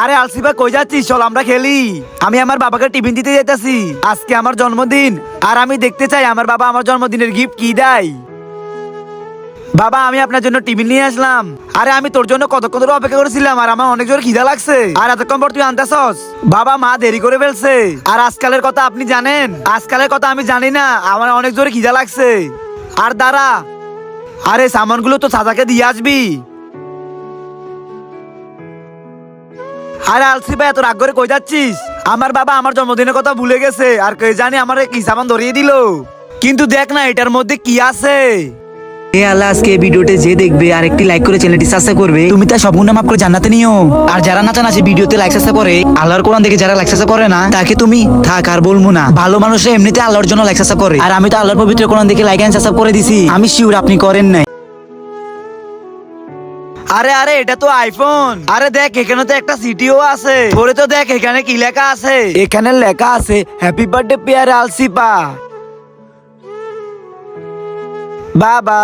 আরে আলসিবা কই যাচ্ছিস? চল আমরা খেলি। আমি আমার বাবাকে টিফিন দিতে যেতেছি। আজকে আমার জন্মদিন, আর আমি দেখতে চাই আমার বাবা আমার জন্মদিনের গিফট কি দেয়। বাবা, আমি আপনার জন্য টিফিন নিয়ে আসলাম। আরে আমি তোর জন্য কতক্ষণ ধরে অপেক্ষা করেছিলাম, আর আমার অনেক জোরে খিদা লাগছে, আর এতক্ষণ পর তুই আনতেছস। বাবা, মা দেরি করে ফেলছে। আর আজকালের কথা আপনি জানেন? আজকালের কথা আমি জানি না, আমার অনেক জোরে খিদা লাগছে। আর দাঁড়া, আরে সামানগুলো তো চাচাকে দিয়ে আসবি। আরে আলসি ভাই, এত রাগ করে কই যাচ্ছিস? আমার বাবা আমার জন্মদিনের কথা ভুলে গেছে, আর কে জানি আমার কি সামান ধরিয়ে দিল। কিন্তু দেখ না এটার মধ্যে কি আছে। এ আল্লাহ, আজকে এই ভিডিওতে যে দেখবে আর একটি লাইক করে চ্যানেলটি সাবস্ক্রাইব করবে, তুমি তার সব গুনাহ মাফ করে জান্নাতে নিও। আর যারা না চান আছে ভিডিওতে লাইক সাবস্ক্রাইব করে, আল্লাহর কোরআন দেখে যারা লাইক সাবস্ক্রাইব করে না, তাকে তুমি থাক আর বলবো না। ভালো মানুষরা এমনিতে আল্লাহর জন্য লাইক সাবস্ক্রাইব করে, আর আমি তো আল্লাহর পবিত্র কোরআন দেখে লাইক এন্ড সাবস্ক্রাইব করে দিছি। আমি শিওর আপনি করেন নাই। আরে আরে, এটা তো আইফোন। আরে দেখ, এখানে তো একটা সিটিও আছে। পরে তো দেখ এখানে কি লেখা আছে। এখানে লেখা আছে হ্যাপি বার্থডে পেয়ারে আলসিপা। বাবা।